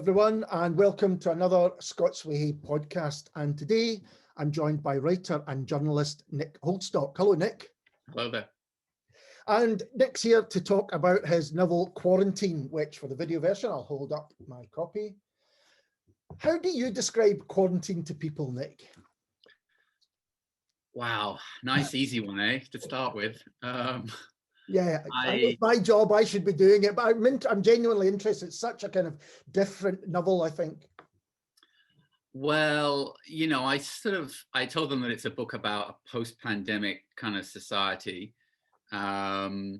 everyone, and welcome to another Scots Way podcast. And today I'm joined by writer and journalist Nick Holdstock. Hello, Nick. Hello there. And Nick's here to talk about his novel Quarantine, which for the video version, I'll hold up my copy. How do you describe quarantine to people, Nick? Wow, nice easy one, to start with. Yeah, it's my job, I should be doing it, but I'm genuinely interested. It's such a kind of different novel, I think. Well, you know, I told them that it's a book about a post-pandemic kind of society. And,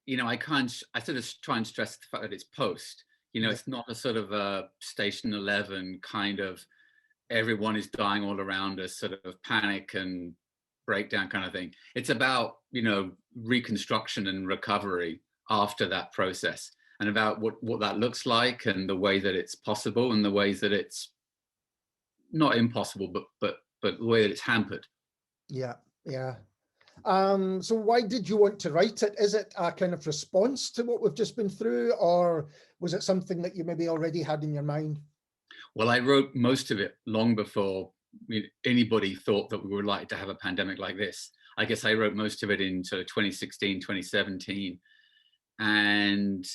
you know, I sort of try and stress the fact that it's post, you know, it's not a sort of a Station 11 kind of everyone is dying all around us sort of panic and breakdown kind of thing. It's about, you know, reconstruction and recovery after that process, and about what that looks like, and the way that it's possible, and the ways that it's not impossible, but the way that it's hampered. Yeah. So why did you want to write it? Is it a kind of response to what we've just been through, or was it something that you maybe already had in your mind? Well, I wrote most of it long before anybody thought that we were likely to have a pandemic like this. I guess I wrote most of it in sort of 2016, 2017. And,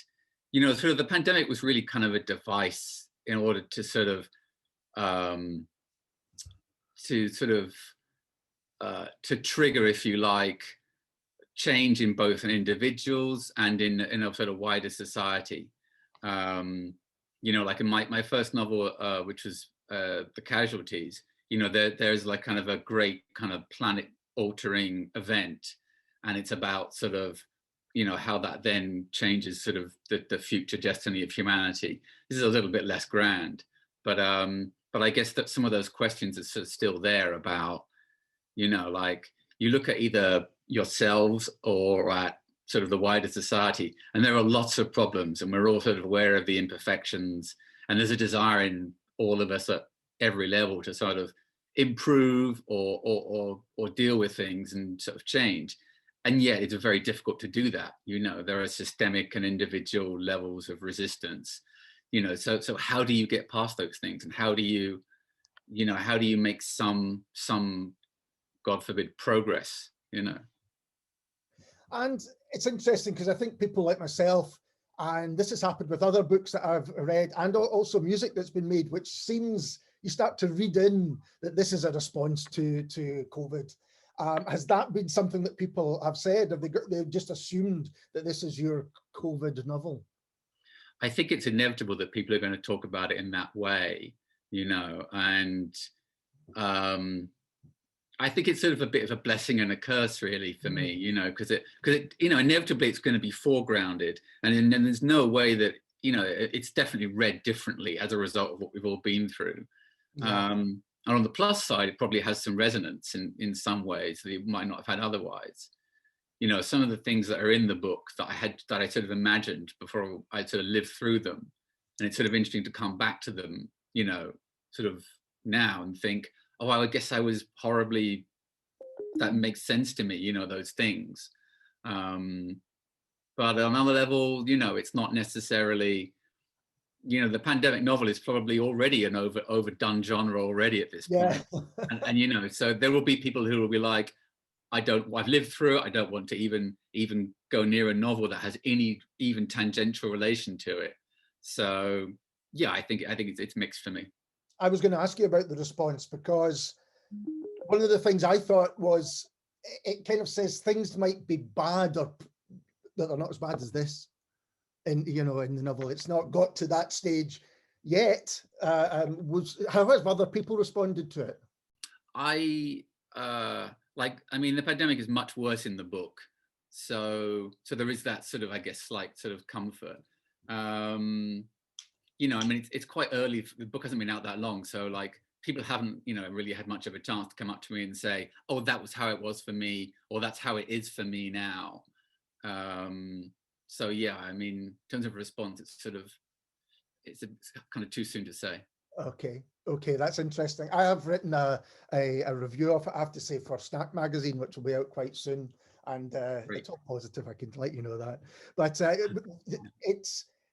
you know, sort of the pandemic was really kind of a device in order to sort of, to trigger, if you like, change in both in individuals and in a sort of wider society. You know, like in my first novel, which was the Casualties, you know, there's like kind of a great kind of planet altering event, and it's about sort of, you know, how that then changes sort of the future destiny of humanity. This is a little bit less grand, but I guess that some of those questions are sort of still there about, you know, like you look at either yourselves or at sort of the wider society, and there are lots of problems, and we're all sort of aware of the imperfections, and there's a desire in all of us at every level to sort of improve or deal with things and sort of change. And yet it's very difficult to do that. You know, there are systemic and individual levels of resistance, you know, so how do you get past those things, and how do you make some God forbid progress, you know? And it's interesting because I think people like myself, and this has happened with other books that I've read, and also music that's been made, which seems you start to read in that this is a response to COVID. Has that been something that people have said? Have they just assumed that this is your COVID novel? I think it's inevitable that people are going to talk about it in that way, you know, and I think it's sort of a bit of a blessing and a curse, really, for me, you know, because it, you know, inevitably it's going to be foregrounded, and there's no way that, you know, it's definitely read differently as a result of what we've all been through. Yeah. And on the plus side, it probably has some resonance in some ways that it might not have had otherwise. You know, some of the things that are in the book that I sort of imagined before I sort of lived through them, and it's sort of interesting to come back to them, you know, sort of now and think, oh, I guess I was horribly, that makes sense to me, you know, those things. But on another level, you know, it's not necessarily, you know, the pandemic novel is probably already an overdone genre already at this point. Yeah. and, you know, so there will be people who will be like, I've lived through it. I don't want to even go near a novel that has any even tangential relation to it. So yeah, I think it's mixed for me. I was going to ask you about the response, because one of the things I thought was it kind of says things might be bad, or that they're not as bad as this. And, you know, in the novel, it's not got to that stage yet. How have other people responded to it? I mean, the pandemic is much worse in the book. So there is that sort of, I guess, slight sort of comfort. You know, I mean, it's quite early. The book hasn't been out that long. So like people haven't, you know, really had much of a chance to come up to me and say, oh, that was how it was for me, or that's how it is for me now. So yeah, I mean, in terms of response, it's kind of too soon to say. Okay, that's interesting. I have written a review of it, I have to say, for Snack Magazine, which will be out quite soon, and it's all positive, I can let you know that. But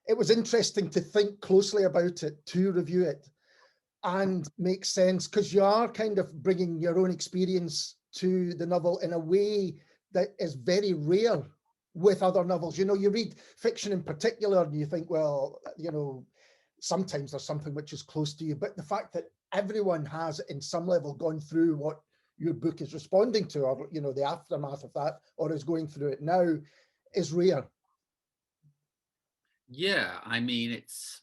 it was interesting to think closely about it, to review it and make sense, because you are kind of bringing your own experience to the novel in a way that is very rare with other novels. You know, you read fiction in particular and you think, well, you know, sometimes there's something which is close to you, but the fact that everyone has in some level gone through what your book is responding to, or, you know, the aftermath of that, or is going through it now, is rare. Yeah, I mean, it's,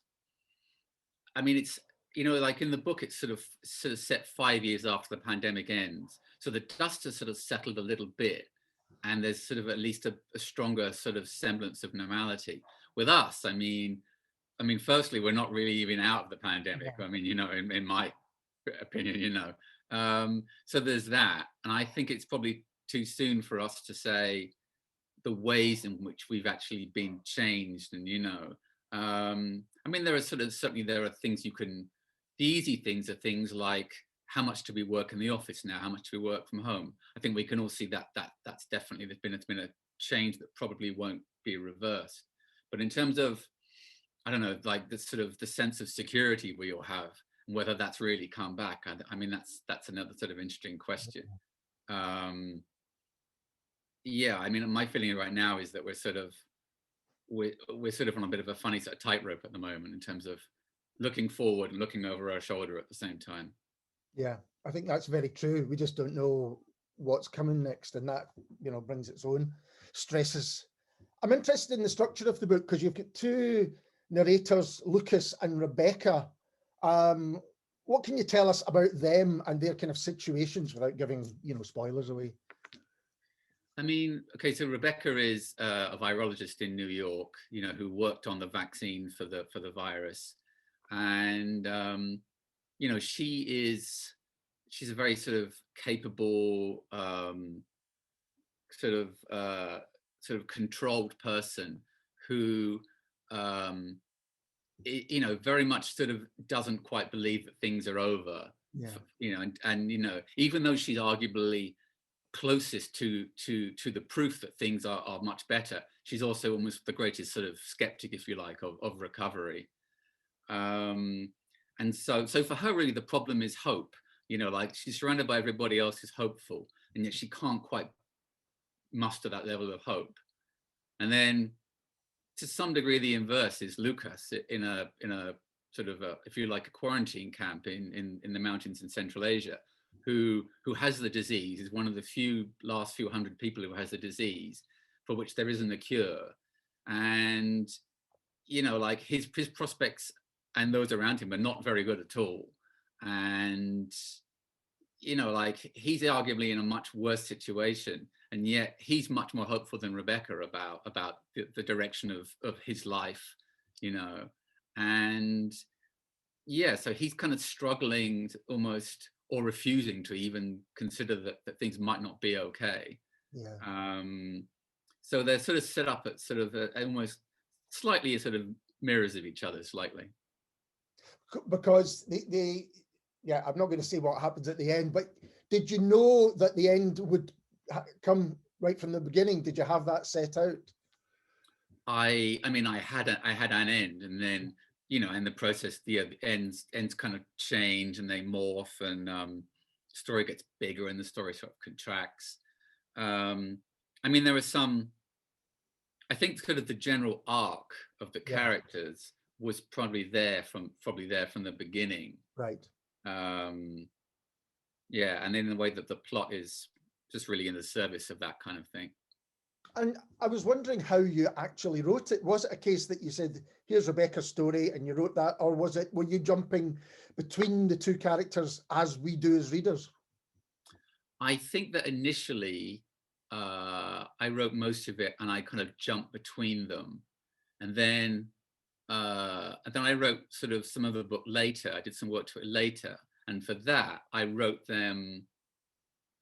you know, like in the book, it's sort of set 5 years after the pandemic ends. So the dust has sort of settled a little bit, and there's sort of at least a stronger sort of semblance of normality. With us, I mean, firstly, we're not really even out of the pandemic. Yeah. I mean, you know, in my opinion, you know. So there's that. And I think it's probably too soon for us to say the ways in which we've actually been changed. And, you know, I mean, there are certainly there are things you can, the easy things are things like, how much do we work in the office now? How much do we work from home? I think we can all see that's definitely, it's been a change that probably won't be reversed. But in terms of, I don't know, like the sort of the sense of security we all have, and whether that's really come back, I mean, that's another sort of interesting question. Yeah, I mean, my feeling right now is that we're sort of on a bit of a funny sort of tightrope at the moment in terms of looking forward and looking over our shoulder at the same time. Yeah, I think that's very true. We just don't know what's coming next, and that, you know, brings its own stresses. I'm interested in the structure of the book because you've got two narrators, Lucas and Rebecca. What can you tell us about them and their kind of situations without giving, you know, spoilers away? I mean, okay, so Rebecca is a virologist in New York, you know, who worked on the vaccine for the virus, and you know, she's a very sort of capable, sort of controlled person who, you know, very much sort of doesn't quite believe that things are over. Yeah. You know, and you know, even though she's arguably closest to the proof that things are much better, she's also almost the greatest sort of skeptic, if you like, of recovery. And so for her, really, the problem is hope. You know, like she's surrounded by everybody else who's hopeful, and yet she can't quite muster that level of hope. And then, to some degree, the inverse is Lucas in a sort of if you like, a quarantine camp in the mountains in Central Asia, who has the disease, is one of the last few hundred people who has the disease, for which there isn't a cure. And, you know, like his prospects and those around him are not very good at all. And, you know, like he's arguably in a much worse situation, and yet he's much more hopeful than Rebecca about the direction of his life, you know. And yeah, so he's kind of struggling almost, or refusing to even consider that things might not be okay. Yeah. So they're sort of set up at sort of almost slightly sort of mirrors of each other, slightly. Because yeah, I'm not going to say what happens at the end, but did you know that the end would come right from the beginning? Did you have that set out? I mean, I had an end, and then, you know, in the process, the ends kind of change and they morph, and story gets bigger and the story sort of contracts. I mean, there was some, I think, sort of the general arc of the characters was probably there from the beginning. Right. Yeah, and in the way that the plot is just really in the service of that kind of thing. And I was wondering how you actually wrote it. Was it a case that you said, here's Rebecca's story, and you wrote that, or were you jumping between the two characters as we do as readers? I think that initially I wrote most of it, and I kind of jumped between them, and then I wrote sort of some of the book later. I did some work to it later, and for that I wrote them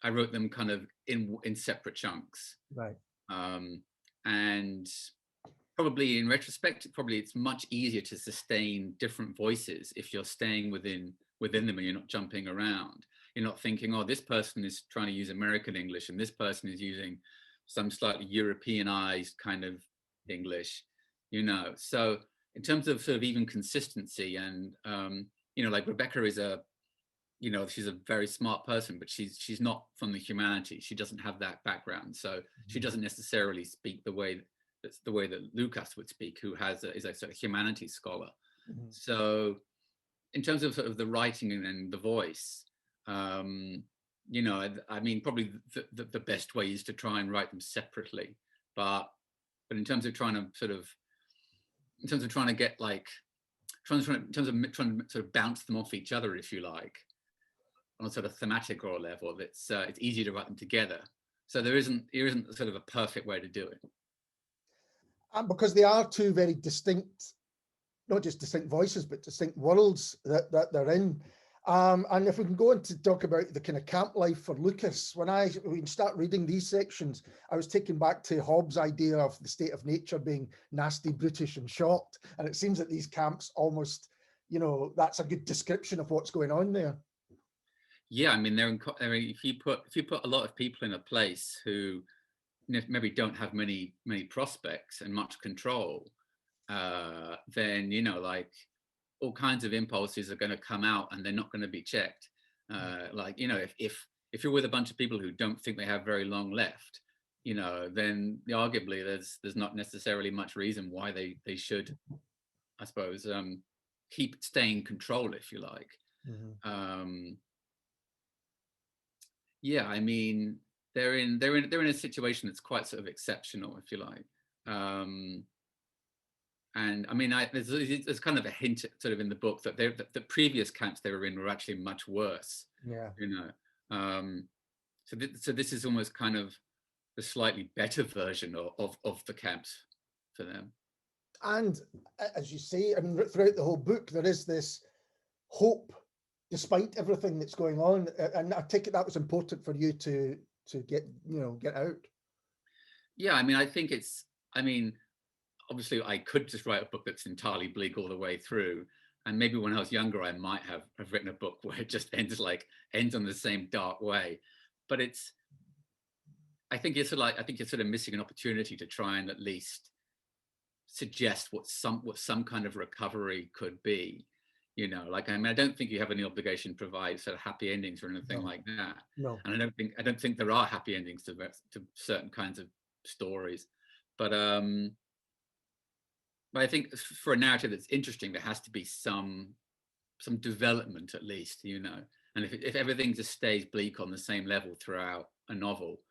kind of in separate chunks. Right. And probably in retrospect, it's much easier to sustain different voices if you're staying within them and you're not jumping around. You're not thinking, oh, this person is trying to use American English and this person is using some slightly Europeanized kind of English, you know. So in terms of sort of even consistency, and you know, like Rebecca is a, you know, she's a very smart person, but she's not from the humanities. She doesn't have that background, so she doesn't necessarily speak the way that's the way that Lucas would speak, who is a sort of humanities scholar. So in terms of sort of the writing and the voice, you know, I mean, probably the best way is to try and write them separately, but in terms of trying to sort of, in terms of trying to get like, in terms of trying to sort of bounce them off each other, if you like, on a sort of thematic or level, it's easier to write them together. So there isn't sort of a perfect way to do it. And because they are two very distinct, not just distinct voices, but distinct worlds that they're in. And if we can go on to talk about the kind of camp life for Lucas, when we start reading these sections, I was taken back to Hobbes' idea of the state of nature being nasty, brutish, and short. And it seems that these camps almost, you know, that's a good description of what's going on there. Yeah, I mean, if you put a lot of people in a place who maybe don't have many prospects and much control, then, you know, like all kinds of impulses are going to come out and they're not going to be checked. Like, you know, if you're with a bunch of people who don't think they have very long left, you know, then arguably there's not necessarily much reason why they should, I suppose, stay in control, if you like. Yeah, I mean, they're in a situation that's quite sort of exceptional, if you like. And I mean, there's kind of a hint sort of in the book that the previous camps they were in were actually much worse. Yeah. You know, so this is almost kind of the slightly better version of the camps for them. And as you say, I mean, throughout the whole book, there is this hope despite everything that's going on. And I take it that was important for you to get out. Yeah, I mean, I mean, obviously I could just write a book that's entirely bleak all the way through. And maybe when I was younger, I might have written a book where it just ends on the same dark way. But I think you're sort of missing an opportunity to try and at least suggest what some kind of recovery could be. You know, like, I mean, I don't think you have any obligation to provide sort of happy endings or anything like that. No. And I don't think there are happy endings to certain kinds of stories. But I think for a narrative that's interesting, there has to be some development at least, you know. And if everything just stays bleak on the same level throughout a novel,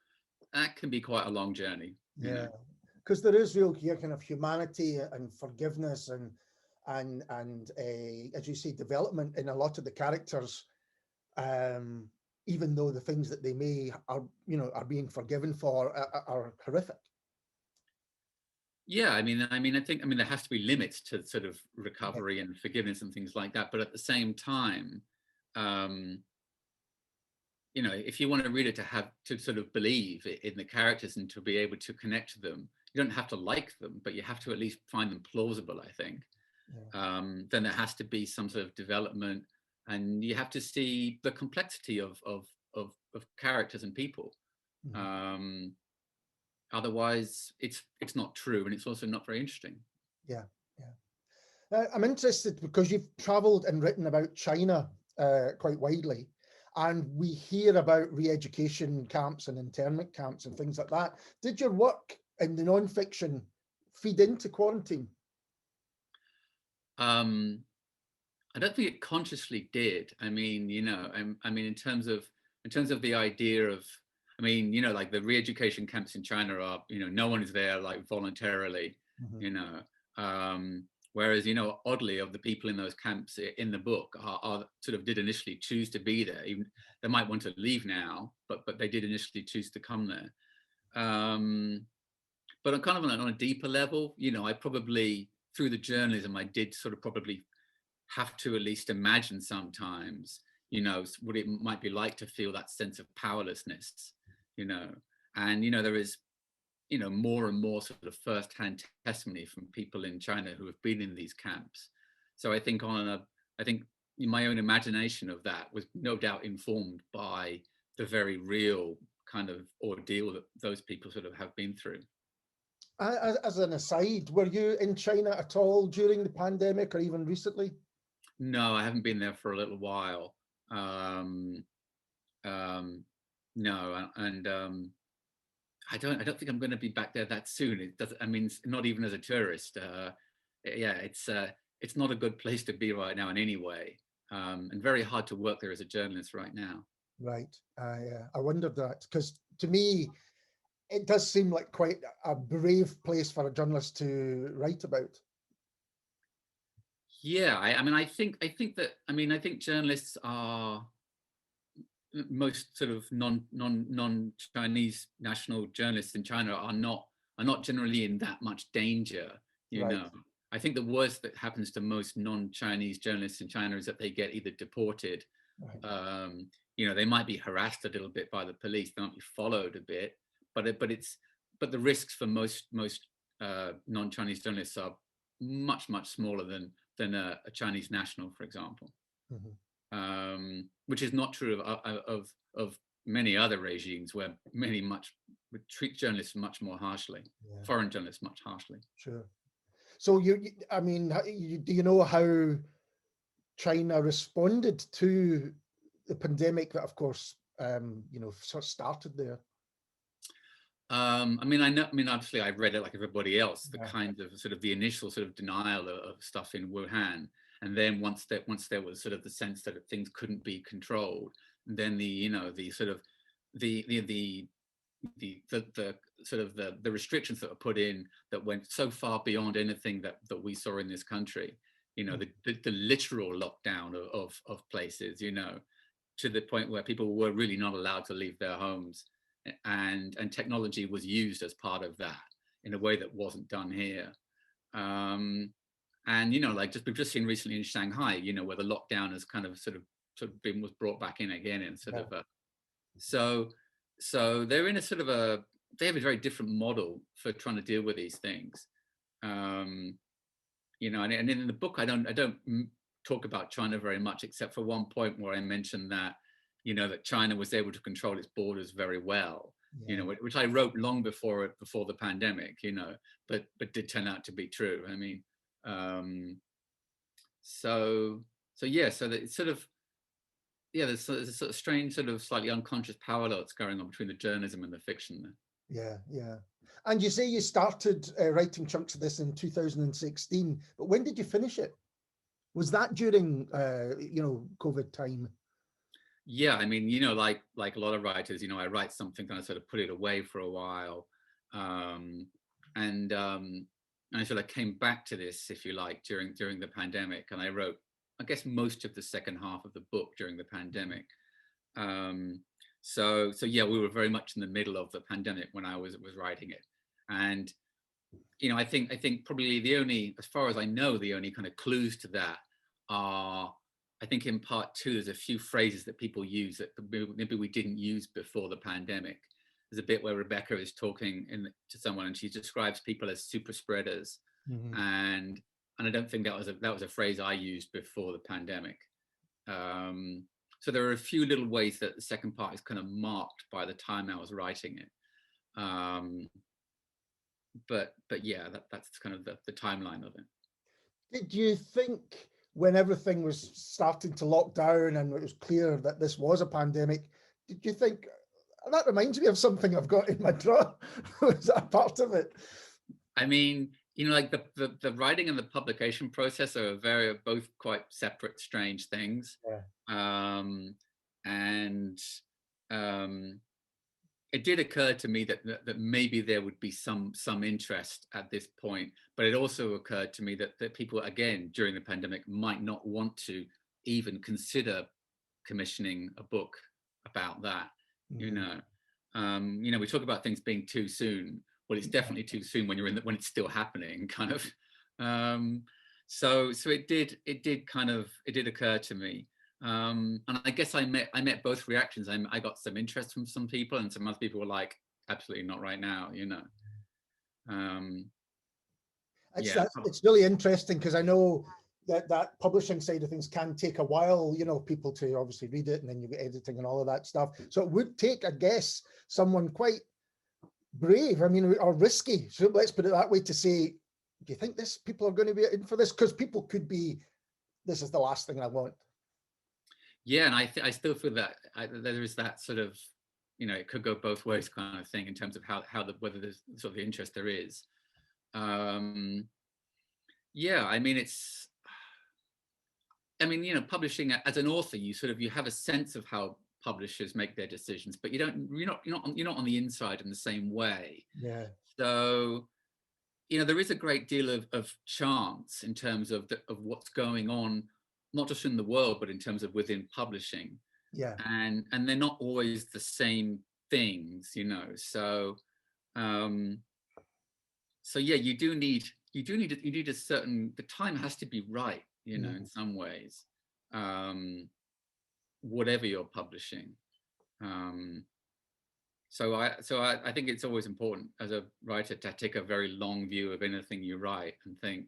that can be quite a long journey. Yeah, because there is real kind of humanity and forgiveness and as you say, development in a lot of the characters, even though the things that they are being forgiven for are horrific. Yeah, I mean, I think there has to be limits to sort of recovery and forgiveness and things like that. But at the same time, you know, if you want a reader to sort of believe in the characters and to be able to connect to them, you don't have to like them, but you have to at least find them plausible, I think. Then there has to be some sort of development, and you have to see the complexity of characters and people. Otherwise, it's not true, and it's also not very interesting. Yeah. I'm interested because you've traveled and written about China quite widely, and we hear about re-education camps and internment camps and things like that. Did your work in the non-fiction feed into quarantine? I don't think it consciously did. I mean, you know, I mean, in terms of the idea of, I mean, you know, like the re-education camps in China are, you know, no one is there like voluntarily, you know, whereas, you know, oddly, of the people in those camps in the book are sort of did initially choose to be there. Even they might want to leave now, but they did initially choose to come there. But on kind of on a deeper level, you know, I probably, through the journalism, I did sort of probably have to at least imagine sometimes, you know, what it might be like to feel that sense of powerlessness, you know. And, you know, there is, you know, more and more sort of first-hand testimony from people in China who have been in these camps. So I think my own imagination of that was no doubt informed by the very real kind of ordeal that those people sort of have been through. As an aside, were you in China at all during the pandemic or even recently? No, I haven't been there for a little while. Um, no, and I don't think I'm going to be back there that soon. It doesn't. I mean, not even as a tourist. Yeah, it's not a good place to be right now in any way, and very hard to work there as a journalist right now. Right. I wondered that because to me, it does seem like quite a brave place for a journalist to write about. Yeah, I mean, I think journalists are most sort of non Chinese national journalists in China are not generally in that much danger, you Right. know. I think the worst that happens to most non-Chinese journalists in China is that they get either deported, Right. they might be harassed a little bit by the police, they might be followed a bit, but the risks for most non-Chinese journalists are much smaller than a Chinese national, for example. Mhm. Which is not true of many other regimes where many would treat journalists much more harshly, Yeah, foreign journalists much harshly. sure. So I mean, do you know how China responded to the pandemic that, of course, sort of started there? I mean, obviously I read it like everybody else, the Yeah. kind of sort of the initial sort of denial of stuff in Wuhan. And then once there was sort of the sense that things couldn't be controlled, then the sort of the sort of the restrictions that were put in that went so far beyond anything that we saw in this country, the literal lockdown of places, to the point where people were really not allowed to leave their homes, and technology was used as part of that in a way that wasn't done here. And we've just seen recently in Shanghai, where the lockdown has kind of was brought back in again, and so they're in a sort of they have a very different model for trying to deal with these things. And in the book I don't talk about China very much, except for one point where I mentioned that that China was able to control its borders very well, Yeah. Which I wrote long before the pandemic, but did turn out to be true. I mean, so it's sort of, yeah, there's a sort of strange, sort of slightly unconscious parallel that's going on between the journalism and the fiction there. Yeah, yeah. And you say you started writing chunks of this in 2016, but when did you finish it? Was that during, COVID time? Yeah, I mean, like a lot of writers, I write something and I sort of put it away for a while, and I sort of came back to this, if you like, during the pandemic, and I wrote, I guess, most of the second half of the book during the pandemic. So yeah, we were very much in the middle of the pandemic when I was writing it, and I think probably the only, as far as I know, the only kind of clues to that are, I think in part two, there's a few phrases that people use that maybe we didn't use before the pandemic. There's a bit where Rebecca is talking to someone, and she describes people as super spreaders, Mm-hmm. and I don't think that was a phrase I used before the pandemic. So there are a few little ways that the second part is kind of marked by the time I was writing it. But yeah, that's kind of the timeline of it. Did you think when everything was starting to lock down and it was clear that this was a pandemic, did you think, that reminds me of something I've got in my drawer? Was that a part of it? I mean, like the writing and the publication process are both quite separate, strange things. Yeah. And it did occur to me that maybe there would be some interest at this point, but it also occurred to me that people, again, during the pandemic, might not want to even consider commissioning a book about that. Mm-hmm. We talk about things being too soon. Well, it's definitely too soon when when it's still happening, kind of. So it did occur to me. And I guess I met both reactions. I got some interest from some people, and some other people were like, absolutely not right now, It's really interesting because I know that publishing side of things can take a while, people to obviously read it, and then you get editing and all of that stuff. So it would take, I guess, someone quite brave, I mean, or risky, so let's put it that way, to say, do you think people are going to be in for this? Because people could be, this is the last thing I want. Yeah, and I still feel that there is that sort of, you know, it could go both ways kind of thing in terms of whether there's sort of the interest there is. Yeah, I mean, you know, publishing as an author, you have a sense of how publishers make their decisions, but you're not on the inside in the same way. Yeah. So, you know, there is a great deal of chance in terms of what's going on, not just in the world, but in terms of within publishing. Yeah. And they're not always the same things, you know. So, so yeah, you need a certain, the time has to be right, you know, in some ways, whatever you're publishing. So I think it's always important as a writer to take a very long view of anything you write and think,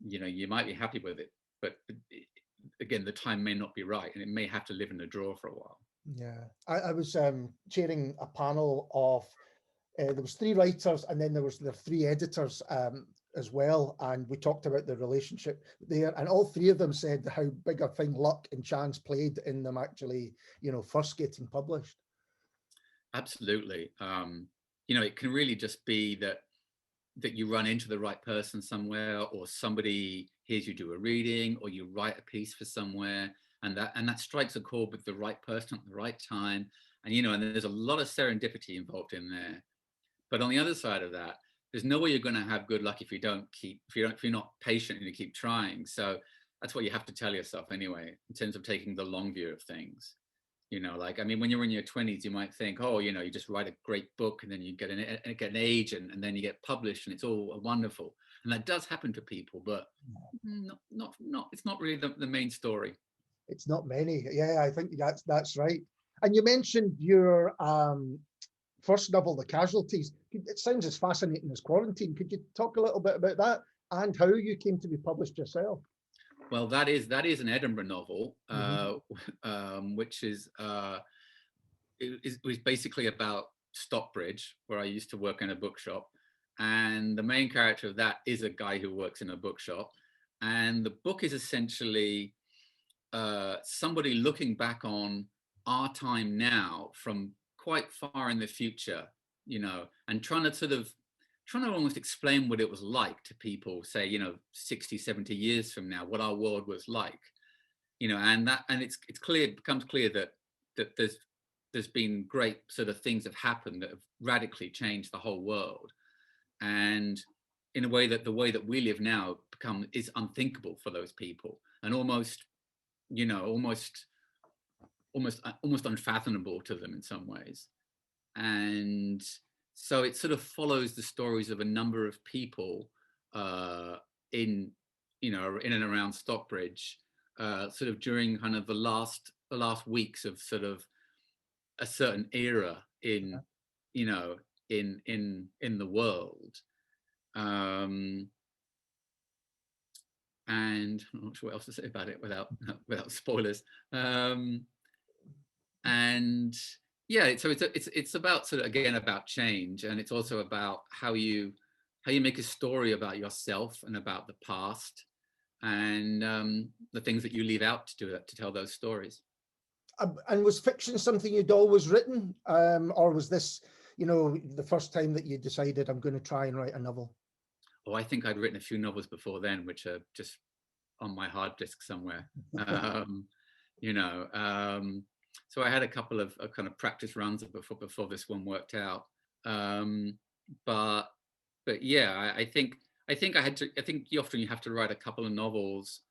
you know, you might be happy with it, but again, the time may not be right, and it may have to live in a drawer for a while. Yeah, I was chairing a panel of, there was 3 writers, and then there were 3 editors as well, and we talked about the relationship there, and all 3 of them said how big a thing luck and chance played in them actually, you know, first getting published. Absolutely. You know, it can really just be that you run into the right person somewhere, or somebody hears you do a reading, or you write a piece for somewhere, and that strikes a chord with the right person at the right time. And, you know, and there's a lot of serendipity involved in there. But on the other side of that, there's no way you're going to have good luck if you're not patient and you keep trying. So that's what you have to tell yourself anyway, in terms of taking the long view of things. You know, like, I mean, when you're in your 20s, you might think, oh, you know, you just write a great book, and then you get an agent, and then you get published, and it's all wonderful. And that does happen to people, but it's not really the main story. It's not many. Yeah, I think that's right. And you mentioned your first novel, The Casualties. It sounds as fascinating as Quarantine. Could you talk a little bit about that and how you came to be published yourself? Well, that is an Edinburgh novel, which is it was basically about Stockbridge, where I used to work in a bookshop, and the main character of that is a guy who works in a bookshop, and the book is essentially somebody looking back on our time now from quite far in the future, you know, and trying to almost explain what it was like to people, say, you know, 60, 70 years from now, what our world was like, you know, and it becomes clear that there's been great sort of things have happened that have radically changed the whole world. And in a way that the way that we live now is unthinkable for those people, and almost, you know, almost unfathomable to them in some ways. And so it sort of follows the stories of a number of people in and around Stockbridge, sort of during kind of the last weeks of sort of a certain era in, you know, in the world. And I'm not sure what else to say about it without spoilers. And yeah, so it's about sort of, again, about change, and it's also about how you make a story about yourself and about the past, and the things that you leave out to tell those stories. And was fiction something you'd always written, or was this, you know, the first time that you decided, I'm going to try and write a novel? Oh, I think I'd written a few novels before then, which are just on my hard disk somewhere. You know. So I had a couple of kind of practice runs before this one worked out. But yeah, I think often you have to write a couple of novels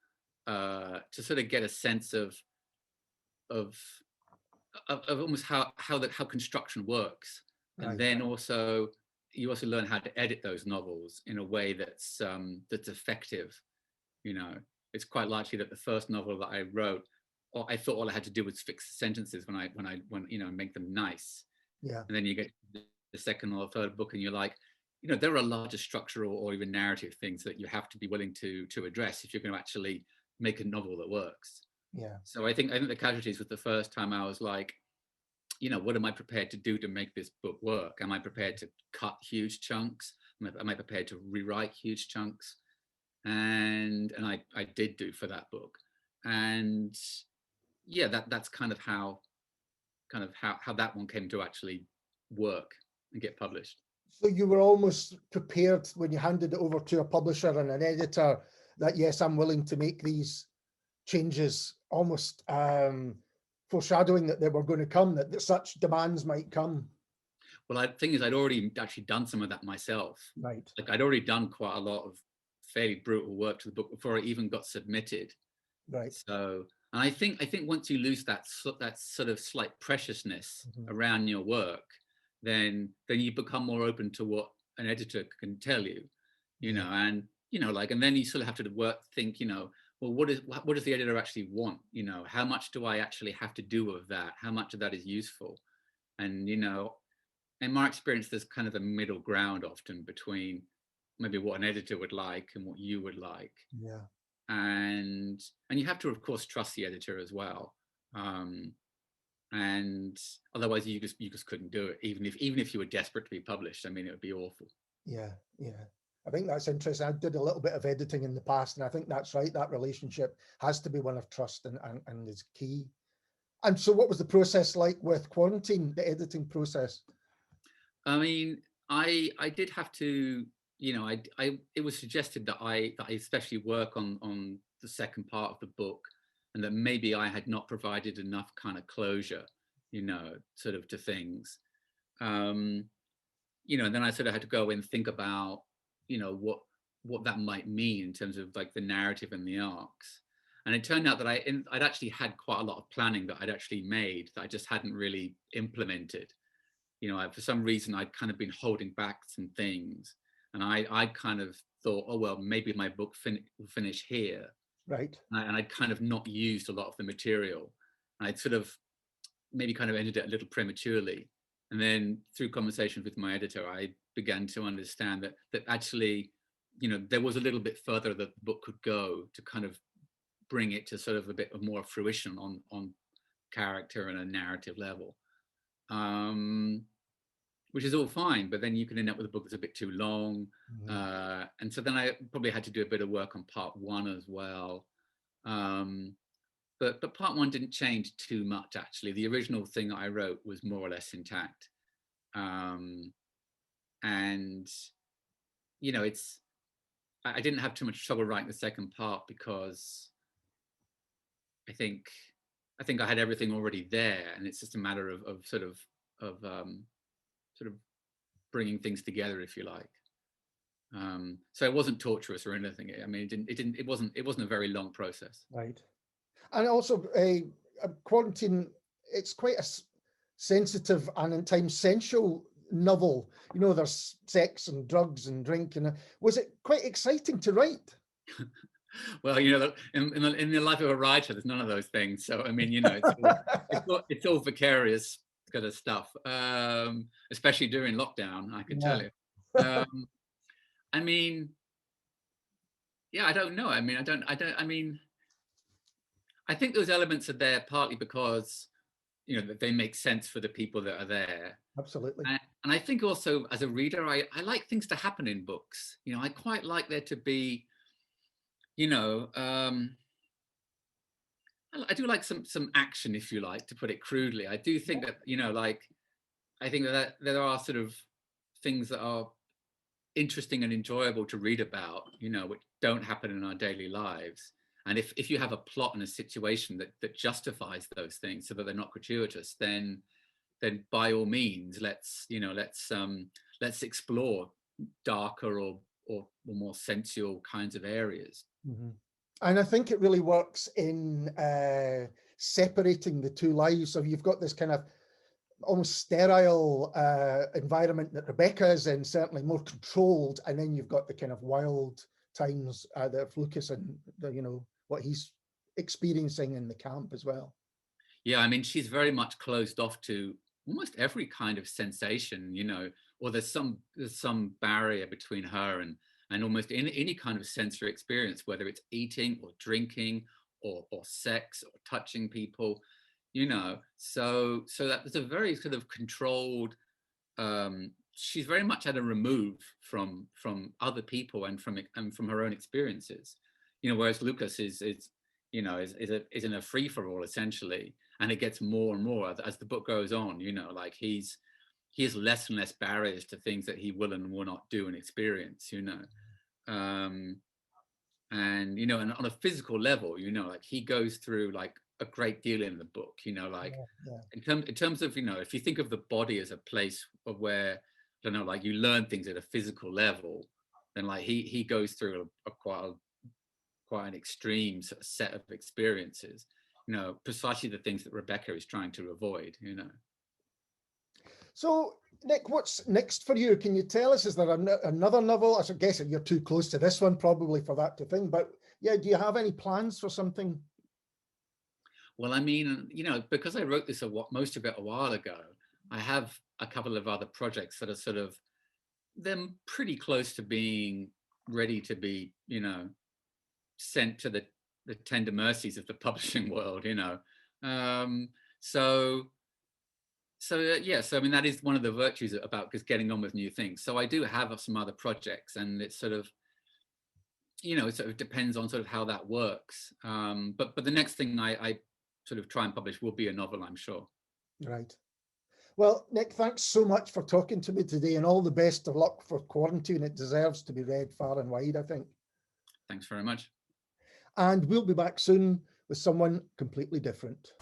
to sort of get a sense of almost how construction works, and Right. then also you also learn how to edit those novels in a way that's effective. You know, it's quite likely that the first novel that I wrote, I thought all I had to do was fix the sentences when you know, make them nice. Yeah. And then you get the second or third book, and you're like, you know, there are larger structural or even narrative things that you have to be willing to address if you're going to actually make a novel that works. Yeah. So I think The Casualties was the first time I was like, you know, what am I prepared to do to make this book work? Am I prepared to cut huge chunks? Am I prepared to rewrite huge chunks? And I did do for that book. And yeah, that's kind of how that one came to actually work and get published. So you were almost prepared when you handed it over to a publisher and an editor that, yes, I'm willing to make these changes, almost foreshadowing that they were going to come, that such demands might come. Well, the thing is, I'd already actually done some of that myself. Right. Like I'd already done quite a lot of fairly brutal work to the book before it even got submitted. Right. So, and I think once you lose that sort of slight preciousness around your work, then you become more open to what an editor can tell you, you know, and you know, like, and then you sort of have to think, you know, well, what does the editor actually want? You know, how much do I actually have to do with that? How much of that is useful? And you know, in my experience, there's kind of a middle ground often between maybe what an editor would like and what you would like. Yeah. And you have to, of course, trust the editor as well. And otherwise you just couldn't do it, even if you were desperate to be published. I mean, it would be awful. Yeah. I think that's interesting. I did a little bit of editing in the past, and I think that's right. That relationship has to be one of trust and is key. And so what was the process like with Quarantine, the editing process? I mean, I did have to, you know, it was suggested that I especially work on the second part of the book, and that maybe I had not provided enough kind of closure, you know, sort of to things. You know, and then I sort of had to go and think about, you know, what that might mean in terms of like the narrative and the arcs. And it turned out that I'd actually had quite a lot of planning that I'd actually made that I just hadn't really implemented. You know, for some reason I'd kind of been holding back some things, and I kind of thought, oh well, maybe my book will finish here. Right. And I'd kind of not used a lot of the material. And I'd sort of maybe kind of ended it a little prematurely. And then through conversations with my editor, I began to understand that actually, you know, there was a little bit further that the book could go to kind of bring it to sort of a bit of more fruition on character and a narrative level. Which is all fine, but then you can end up with a book that's a bit too long. And so then I probably had to do a bit of work on part one as well. But part one didn't change too much, actually. The original thing I wrote was more or less intact. And, you know, I didn't have too much trouble writing the second part because I think I had everything already there, and it's just a matter of sort of bringing things together, if you like. So it wasn't torturous or anything. I mean, it wasn't a very long process. Right. And also a Quarantine, it's quite a sensitive and in times sensual novel. You know, there's sex and drugs and drink. And was it quite exciting to write? Well, you know, in the life of a writer, there's none of those things. So I mean, you know, it's all vicarious kind of stuff, especially during lockdown, I can tell you. I mean, yeah, I don't know. I mean, I mean, I think those elements are there partly because, you know, that they make sense for the people that are there. Absolutely. And I think also as a reader, I like things to happen in books. You know, I quite like there to be, you know, I do like some action, if you like, to put it crudely. I do think that, you know, like, I think that there are sort of things that are interesting and enjoyable to read about, you know, which don't happen in our daily lives. And if you have a plot and a situation that justifies those things so that they're not gratuitous, then by all means, let's explore darker or more sensual kinds of areas. And I think it really works in separating the two lives. So you've got this kind of almost sterile environment that Rebecca is in, certainly more controlled, and then you've got the kind of wild times that Lucas and you know what he's experiencing in the camp as well. Yeah, I mean, she's very much closed off to almost every kind of sensation, you know, or there's some barrier between her and almost any kind of sensory experience, whether it's eating or drinking or sex or touching people. you know. So that was a very sort of controlled, she's very much at a remove from other people and from her own experiences, you know, whereas Lucas is you know, is in a free for all essentially, and it gets more and more as the book goes on, you know, like he has less and less barriers to things that he will and will not do and experience, you know. And you know, and on a physical level, you know, like he goes through like a great deal in the book, you know, like in terms of, you know, if you think of the body as a place of where, I don't know, like you learn things at a physical level, then like he goes through quite an extreme sort of set of experiences, you know, precisely the things that Rebecca is trying to avoid, you know. So, Nick, what's next for you? Can you tell us, is there another novel? I guess you're too close to this one probably for that to think, but yeah, do you have any plans for something? Well, I mean, you know, because I wrote this most of it a while ago, I have a couple of other projects that are sort of, they're pretty close to being ready to be, you know, sent to the tender mercies of the publishing world, you know. So yeah, so I mean, that is one of the virtues about just getting on with new things. So I do have some other projects, and it's sort of, you know, it sort of depends on sort of how that works. But the next thing I sort of try and publish will be a novel, I'm sure. Right. Well, Nick, thanks so much for talking to me today, and all the best of luck for Quarantine. It deserves to be read far and wide, I think. Thanks very much. And we'll be back soon with someone completely different.